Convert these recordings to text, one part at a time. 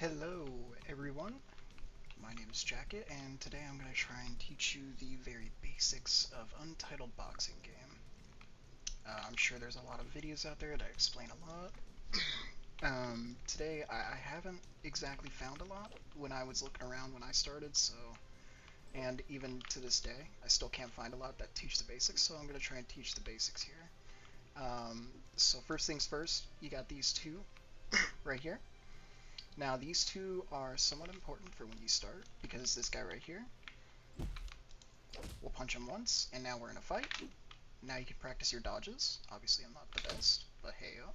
Hello everyone, my name is Jacket and today I'm going to try and teach you the very basics of Untitled boxing game. I'm sure there's a lot of videos out there that explain a lot. Today I haven't exactly found a lot when I was looking around when I started, and even to this day I still can't find a lot that teach the basics, so I'm going to try and teach the basics here. So first things first, you got these two right here. Now these two are somewhat important for when you start, because this guy right here, we'll punch him once, and now we're in a fight. Now you can practice your dodges. Obviously I'm not the best, but hey-o.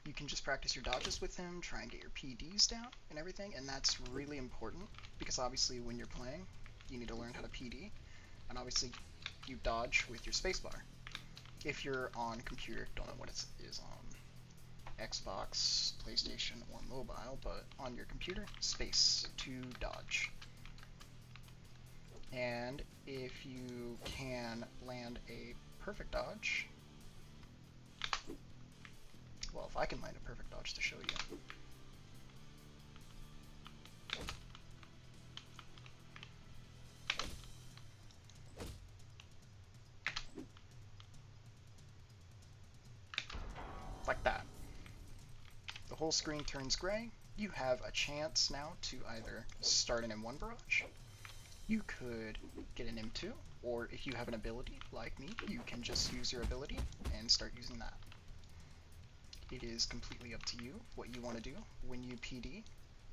You can just practice your dodges with him, try and get your PDs down and everything, and that's really important, because obviously when you're playing, you need to learn how to PD, and obviously you dodge with your spacebar. If you're on computer, don't know what it is on Xbox, PlayStation, or mobile, but on your computer, space to dodge. And if you can land a perfect dodge, well, if I can land a perfect dodge to show you. Like that. The whole screen turns gray. You have a chance now to either start an M1 barrage, you could get an M2, or if you have an ability like me, you can just use your ability and start using that. It is completely up to you what you want to do when you PD.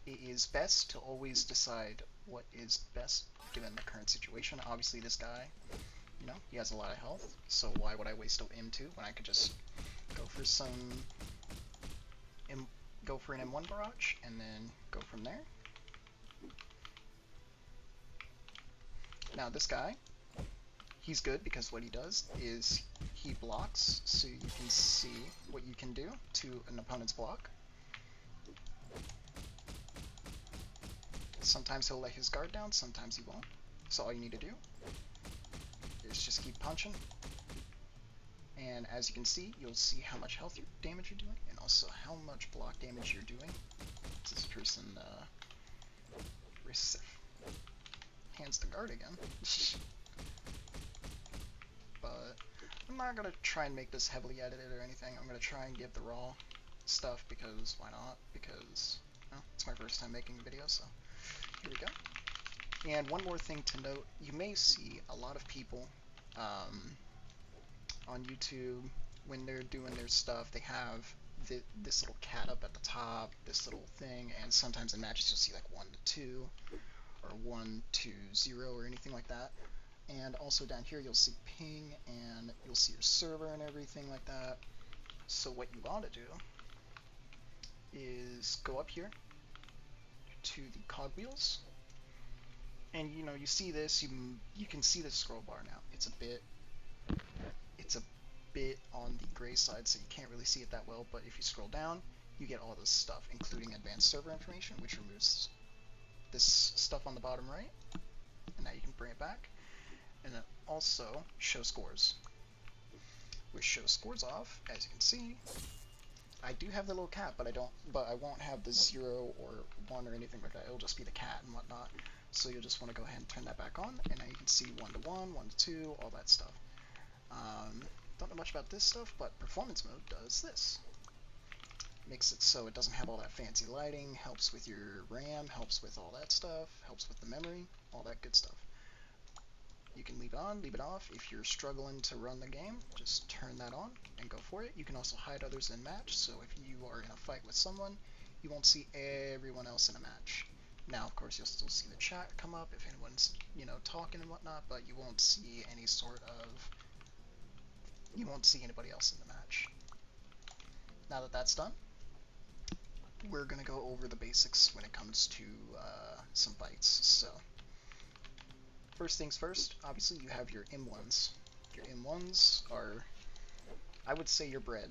It is best to always decide what is best given the current situation. Obviously this guy, he has a lot of health, so why would I waste an M2 when I could just go for an M1 barrage and then go from there. Now this guy, he's good because what he does is he blocks, so you can see what you can do to an opponent's block. Sometimes he'll let his guard down, sometimes he won't. So all you need to do is just keep punching. And as you can see, you'll see how much health damage you're doing, and also how much block damage you're doing. This person hands the guard again. But I'm not going to try and make this heavily edited or anything. I'm going to try and give the raw stuff because why not? Because it's my first time making a video, so here we go. And one more thing to note, you may see a lot of people on YouTube, when they're doing their stuff, they have this little cat up at the top, this little thing, and sometimes in matches you'll see like 1 to 2, or 1 to 0, or anything like that. And also down here you'll see ping, and you'll see your server and everything like that. So what you want to do is go up here to the cogwheels, and you see this, you can see the scroll bar now. It's a bit on the gray side, so you can't really see it that well, but if you scroll down, you get all this stuff, including advanced server information, which removes this stuff on the bottom right, and now you can bring it back. And then also show scores, which shows scores off. As you can see, I do have the little cat, but I won't have the 0 or 1 or anything like that. It'll just be the cat and whatnot. So you'll just want to go ahead and turn that back on, and now you can see 1 to 1, 1 to 2, all that stuff. Don't know much about this stuff, but performance mode does this. Makes it so it doesn't have all that fancy lighting, helps with your RAM, helps with all that stuff, helps with the memory, all that good stuff. You can leave it on, leave it off. If you're struggling to run the game, just turn that on and go for it. You can also hide others in match, so if you are in a fight with someone, you won't see everyone else in a match. Now, of course, you'll still see the chat come up if anyone's, talking and whatnot, but you won't see you won't see anybody else in the match. Now that that's done, we're going to go over the basics when it comes to some fights. So, first things first, obviously you have your M1s. Your M1s are, I would say, your bread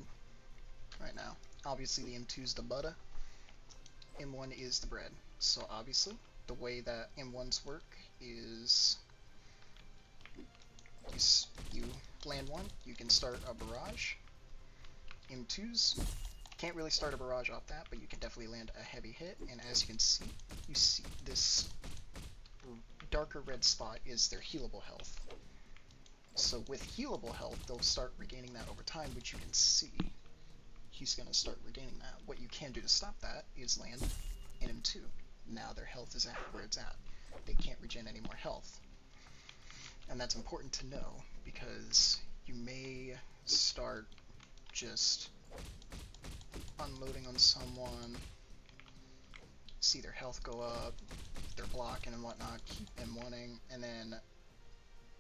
right now. Obviously the M2's the butter, M1 is the bread. So obviously, the way that M1s work is you land one, you can start a barrage. M2s, Can't really start a barrage off that, but you can definitely land a heavy hit, and as you see this darker red spot is their healable health. So with healable health, they'll start regaining that over time, which you can see. He's going to start regaining that. What you can do to stop that is land in him too. Now their health is at where it's at. They can't regen any more health. And that's important to know, because you may start just unloading on someone, see their health go up, they're blocking and whatnot, keep M1ing, and then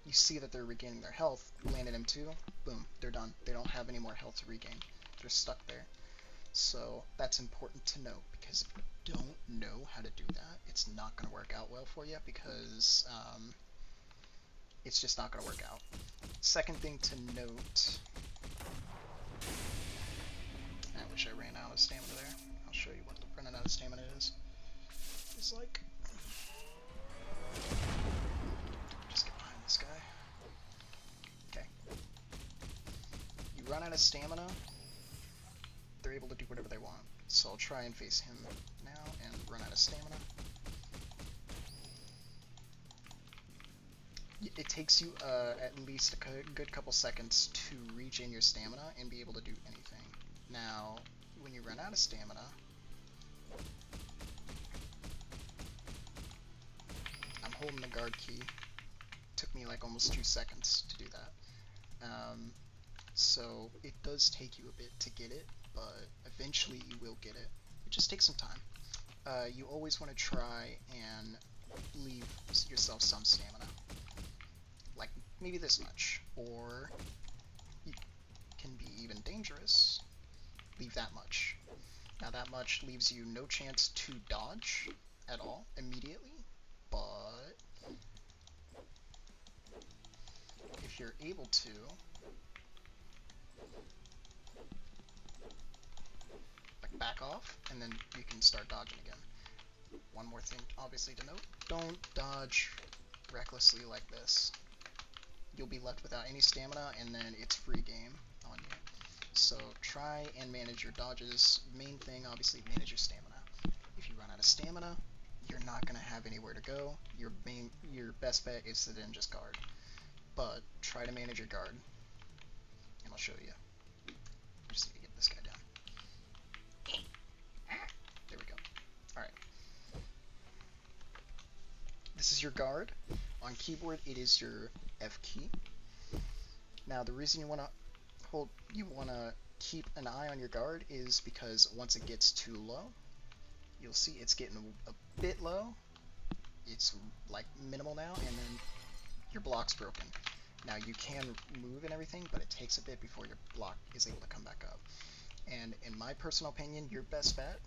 you see that they're regaining their health, landed M2, boom, they're done. They don't have any more health to regain. They're stuck there. So that's important to know, because if you don't know how to do that, it's not going to work out well for you, because it's just not going to work out. Second thing to note, I wish I ran out of stamina there. I'll show you what the running out of stamina is. It's like, just get behind this guy. Okay. You run out of stamina, they're able to do whatever they want. So I'll try and face him now and run out of stamina. It takes you at least a good couple seconds to regen your stamina and be able to do anything. Now, when you run out of stamina, I'm holding the guard key. Took me like almost 2 seconds to do that. So it does take you a bit to get it, but eventually you will get it. It just takes some time. You always want to try and leave yourself some stamina. Like maybe this much, or you can be even dangerous. Leave that much. Now that much leaves you no chance to dodge at all immediately, but if you're able to, like back off, and then you can start dodging again. One more thing obviously to note, don't dodge recklessly like this. You'll be left without any stamina, and then it's free game on you. So try and manage your dodges. Main thing, obviously, manage your stamina. If you run out of stamina, you're not going to have anywhere to go. Your best bet is to then just guard. But try to manage your guard, and I'll show you. Just need to get this guy down. There we go. Alright. This is your guard. On keyboard, it is your F key. Now, the reason you want to keep an eye on your guard is because once it gets too low, you'll see it's getting a bit low. It's like minimal now, and then your block's broken. Now you can move and everything, but it takes a bit before your block is able to come back up. And in my personal opinion, your best bet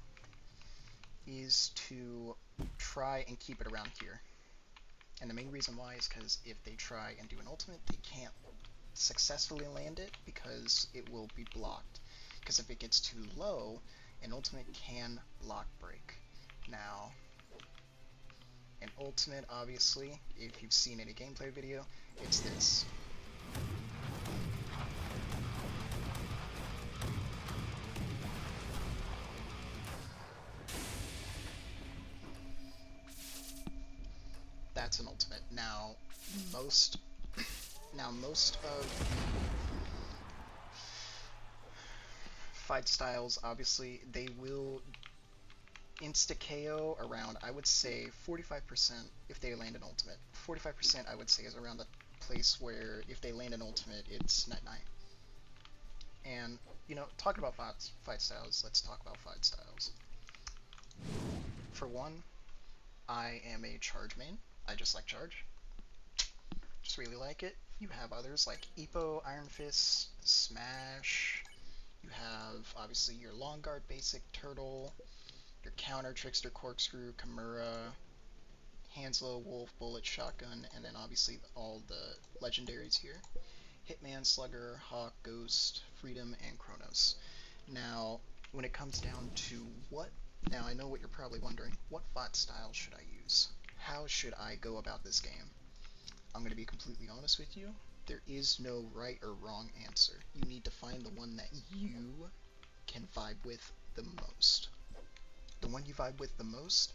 is to try and keep it around here. And the main reason why is because if they try and do an ultimate, they can't successfully land it because it will be blocked. Because if it gets too low, an ultimate can block break. Now, an ultimate, obviously, if you've seen any gameplay video, it's this. That's an ultimate. Now, most of the fight styles, obviously, they will insta-KO around, I would say, 45% if they land an ultimate. 45% I would say is around the place where if they land an ultimate, it's night-night. And, you know, talking about fight styles, let's talk about fight styles. For one, I am a charge main. I just like charge. Just really like it. You have others like Ippo, Iron Fist, Smash. You have, obviously, your Long Guard basic Turtle, your Counter, Trickster, Corkscrew, Kimura, Hanslow, Wolf, Bullet, Shotgun, and then obviously all the legendaries here. Hitman, Slugger, Hawk, Ghost, Freedom, and Chronos. Now, when it comes down to now I know what you're probably wondering, what fight style should I use? How should I go about this game? I'm going to be completely honest with you. There is no right or wrong answer. You need to find the one that you can vibe with the most. The one you vibe with the most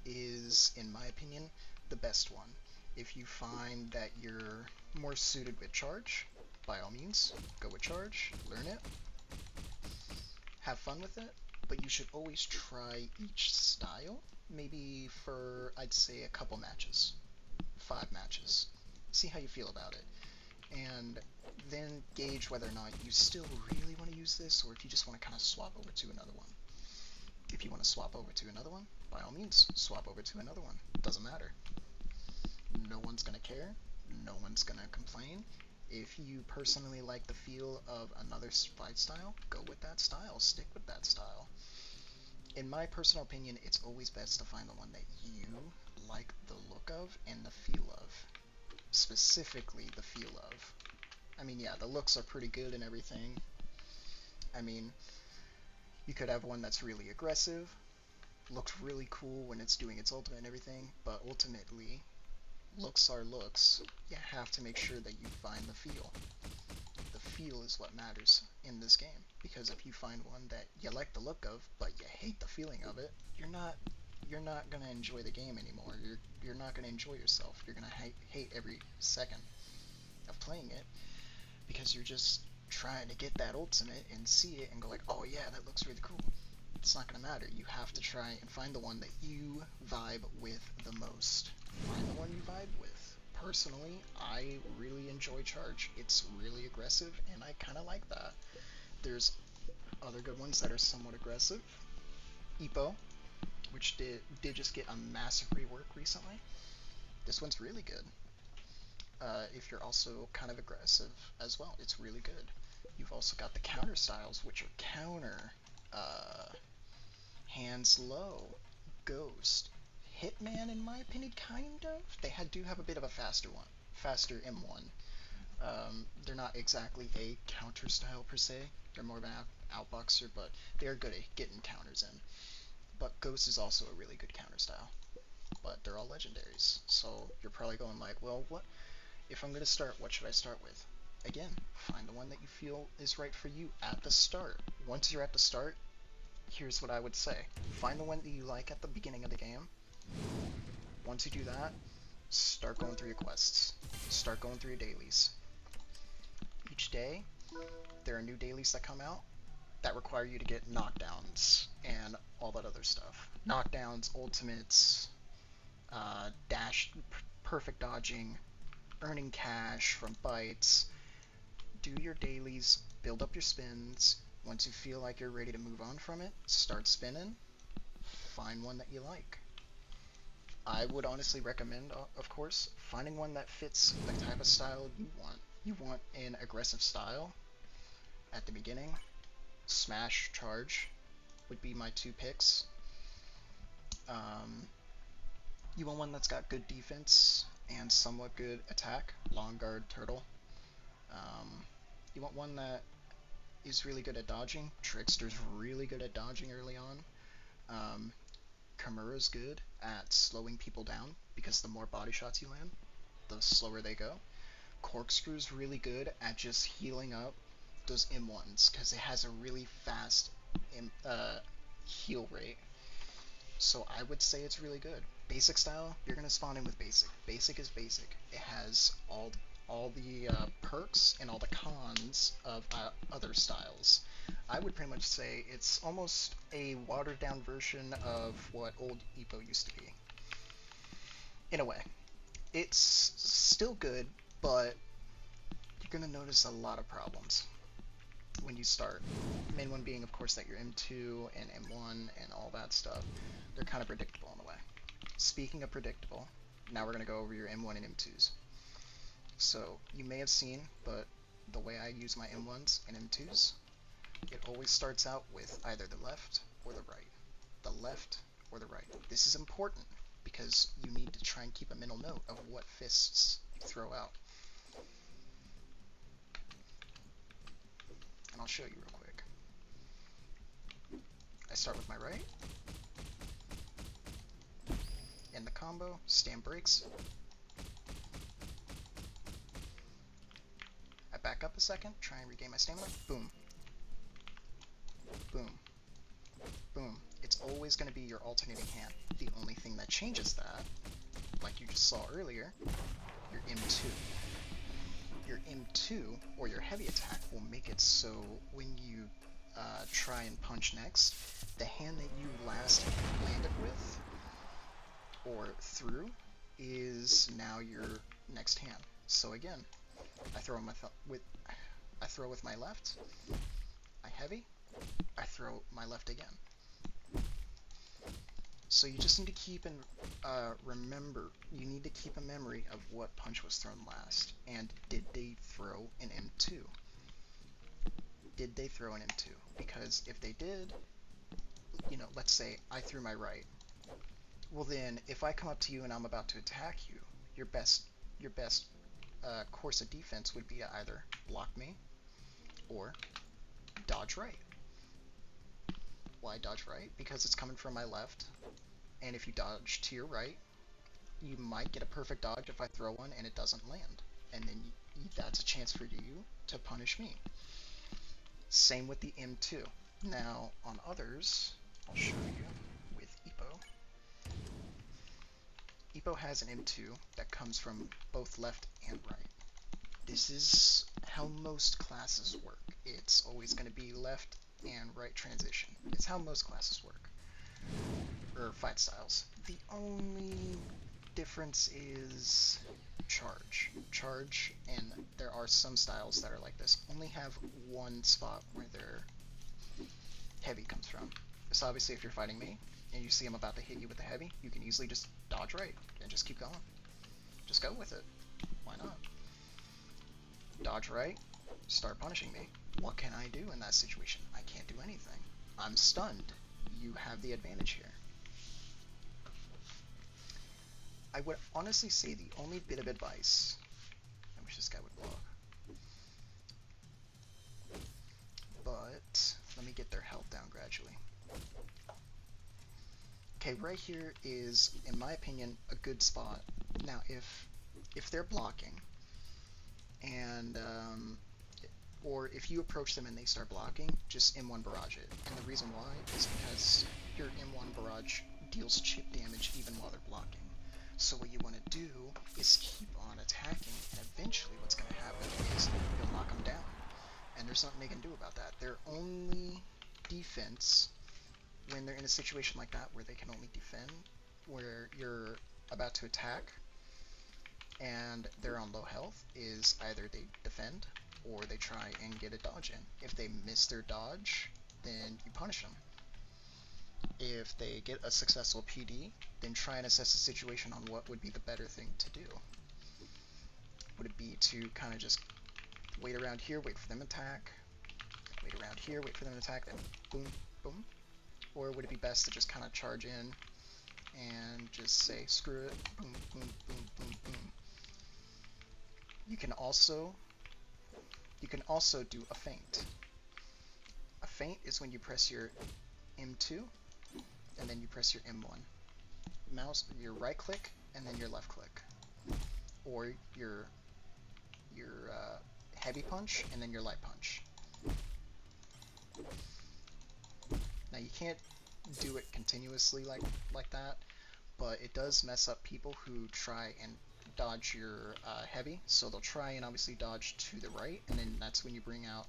is, in my opinion, the best one. If you find that you're more suited with charge, by all means, go with charge, learn it, have fun with it, but you should always try each style, maybe for, I'd say, a couple matches, 5 matches. See how you feel about it, and then gauge whether or not you still really want to use this, or if you just want to kind of swap over to another one. If you want to swap over to another one, by all means, swap over to another one. Doesn't matter. No one's going to care. No one's going to complain. If you personally like the feel of another fight style, go with that style. Stick with that style. In my personal opinion, it's always best to find the one that you like the look of and the feel of. Specifically, the feel of. I mean, yeah, the looks are pretty good and everything. I mean, you could have one that's really aggressive, looks really cool when it's doing its ultimate and everything, but ultimately, looks are looks. You have to make sure that you find the feel. The feel is what matters in this game, because if you find one that you like the look of, but you hate the feeling of it, you're not gonna enjoy the game anymore. You're not gonna enjoy yourself. You're gonna hate every second of playing it, because you're just trying to get that ultimate and see it and go like, oh yeah, that looks really cool. It's not going to matter. You have to try and find the one that you vibe with the most. Find the one you vibe with. Personally, I really enjoy charge. It's really aggressive, and I kind of like that. There's other good ones that are somewhat aggressive. Ippo, which did just get a massive rework recently. This one's really good. If you're also kind of aggressive as well, it's really good. You've also got the counter styles, which are counter, hands low, ghost, hitman. In my opinion, kind of. They do have a bit of a faster M1. They're not exactly a counter style per se. They're more of an outboxer, but they're good at getting counters in. But ghost is also a really good counter style. But they're all legendaries, so you're probably going like, well, what? If I'm going to start, what should I start with? Again, find the one that you feel is right for you at the start. Once you're at the start, here's what I would say. Find the one that you like at the beginning of the game. Once you do that, start going through your quests. Start going through your dailies. Each day, there are new dailies that come out that require you to get knockdowns and all that other stuff. Knockdowns, ultimates, perfect dodging, earning cash from bites. Do your dailies, build up your spins. Once you feel like you're ready to move on from it, start spinning. Find one that you like. I would honestly recommend, of course, finding one that fits the type of style you want. You want an aggressive style at the beginning. Smash, charge would be my 2 picks. You want one that's got good defense and somewhat good attack. Long guard, turtle. You want one that is really good at dodging. Trickster's really good at dodging early on. Kimura's good at slowing people down, because the more body shots you land, the slower they go. Corkscrew's really good at just healing up those M1s, because it has a really fast heal rate. So I would say it's really good. Basic style, you're going to spawn in with basic. Basic is basic. It has all the perks and all the cons of other styles. I would pretty much say it's almost a watered down version of what old Ippo used to be. In a way. It's still good, but you're going to notice a lot of problems when you start. Main one being, of course, that you're M2 and M1 and all that stuff. They're kind of predictable in a way. Speaking of predictable, now we're going to go over your M1 and M2s. So, you may have seen, but the way I use my M1s and M2s, it always starts out with either the left or the right. The left or the right. This is important, because you need to try and keep a mental note of what fists you throw out. And I'll show you real quick. I start with my right. In the combo, stand breaks. I back up a second, try and regain my stamina. Boom. boom, boom. It's always going to be your alternating hand. The only thing that changes that, like you just saw earlier, your M2. Your M2, or your heavy attack, will make it so when you try and punch next, the hand that you last landed with, or through, is now your next hand. So again, I throw with my left, I heavy, I throw my left again. So you just need to keep in you need to keep a memory of what punch was thrown last, and did they throw an M2? Did they throw an M2? Because if they did, let's say I threw my right. Well then, if I come up to you and I'm about to attack you, your best course of defense would be to either block me or dodge right. Why dodge right? Because it's coming from my left, and if you dodge to your right, you might get a perfect dodge if I throw one and it doesn't land, and then that's a chance for you to punish me. Same with the M2. Now, on others, I'll show you with Ippo. Ippo has an M2 that comes from both left and right. This is how most classes work. It's always going to be left and right transition. It's how most classes work, or fight styles. The only difference is charge. Charge, and there are some styles that are like this, only have one spot where their heavy comes from. So obviously if you're fighting me, and you see I'm about to hit you with the heavy, you can easily just dodge right, and just keep going. Just go with it. Why not? Dodge right, start punishing me. What can I do in that situation? I can't do anything. I'm stunned. You have the advantage here. I would honestly say the only bit of advice, I wish this guy would block, but let me get their health down gradually. Okay, right here is, in my opinion, a good spot. Now, if they're blocking, and or if you approach them and they start blocking, just M1 barrage it. And the reason why is because your M1 barrage deals chip damage even while they're blocking. So what you want to do is keep on attacking, and eventually what's going to happen is you'll knock them down. And there's nothing they can do about that. Their only defense, when they're in a situation like that where they can only defend, where you're about to attack and they're on low health, is either they defend or they try and get a dodge in. If they miss their dodge, then you punish them. If they get a successful PD, then try and assess the situation on what would be the better thing to do. Would it be to kind of just wait around here, wait for them to attack, wait around here, wait for them to attack, then boom, boom? Or would it be best to just kind of charge in and just say, screw it, boom, boom, boom, boom, boom. You can also do a feint. A feint is when you press your M2 and then you press your M1. Your right click and then your left click. Or your heavy punch and then your light punch. Now you can't do it continuously like that, but it does mess up people who try and dodge your heavy. So they'll try and obviously dodge to the right, and then that's when you bring out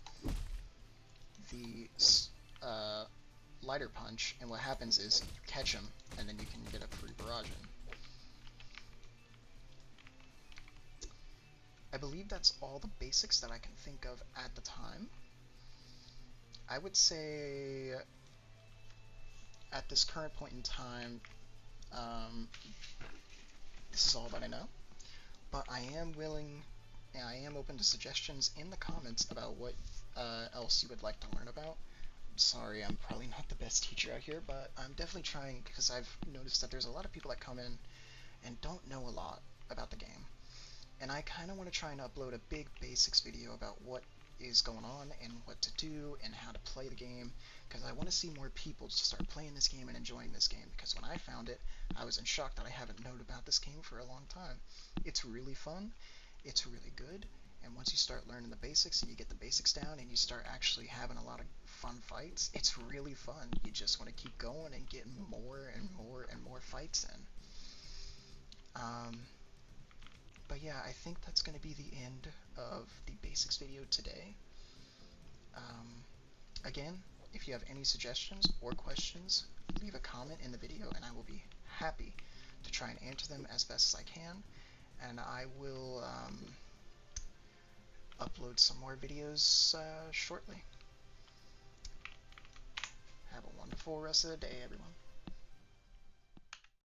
the lighter punch, and what happens is you catch them, and then you can get a free barrage in. I believe that's all the basics that I can think of at the time. I would say at this current point in time, this is all that I know, but I am willing and I am open to suggestions in the comments about what else you would like to learn about. Sorry, I'm probably not the best teacher out here, but I'm definitely trying, because I've noticed that there's a lot of people that come in and don't know a lot about the game. And I kind of want to try and upload a big basics video about what is going on and what to do and how to play the game, because I want to see more people to start playing this game and enjoying this game, because when I found it, I was in shock that I haven't known about this game for a long time. It's really fun, it's really good, and once you start learning the basics and you get the basics down and you start actually having a lot of fun fights, it's really fun. You just want to keep going and get more and more and more fights in. But yeah, I think that's going to be the end of the basics video today. Again, if you have any suggestions or questions, leave a comment in the video and I will be happy to try and answer them as best as I can. And I will upload some more videos shortly. Have a wonderful rest of the day, everyone.